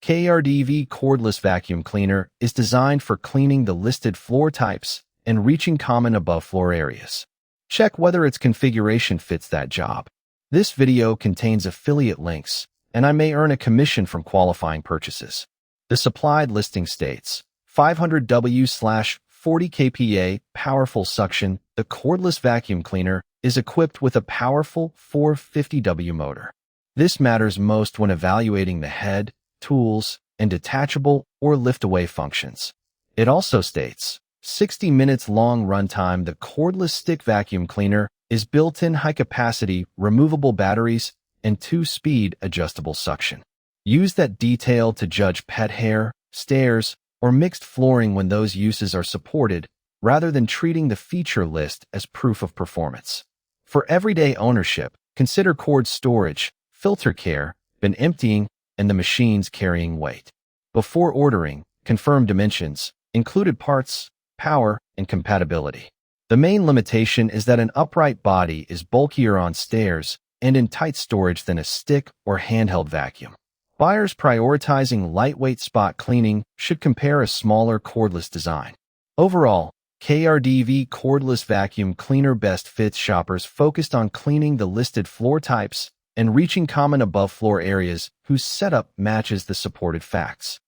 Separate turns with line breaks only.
KARDV Cordless Vacuum Cleaner is designed for cleaning the listed floor types and reaching common above-floor areas. Check whether its configuration fits that job. This video contains affiliate links, and I may earn a commission from qualifying purchases. The supplied listing states, 500W/40 kPa powerful suction. The cordless vacuum cleaner is equipped with a powerful 450W motor. This matters most when evaluating the head, tools, and detachable or lift-away functions. It also states, 60 minutes long runtime. The cordless stick vacuum cleaner is built-in high-capacity, removable batteries, and 2-speed adjustable suction. Use that detail to judge pet hair, stairs, or mixed flooring when those uses are supported, rather than treating the feature list as proof of performance. For everyday ownership, consider cord storage, filter care, bin emptying, and the machine's carrying weight. Before ordering, confirm dimensions, included parts, power, and compatibility. The main limitation is that an upright body is bulkier on stairs and in tight storage than a stick or handheld vacuum. Buyers prioritizing lightweight spot cleaning should compare a smaller cordless design. Overall, KARDV Cordless Vacuum Cleaner best fits shoppers focused on cleaning the listed floor types and reaching common above-floor areas whose setup matches the supported facts.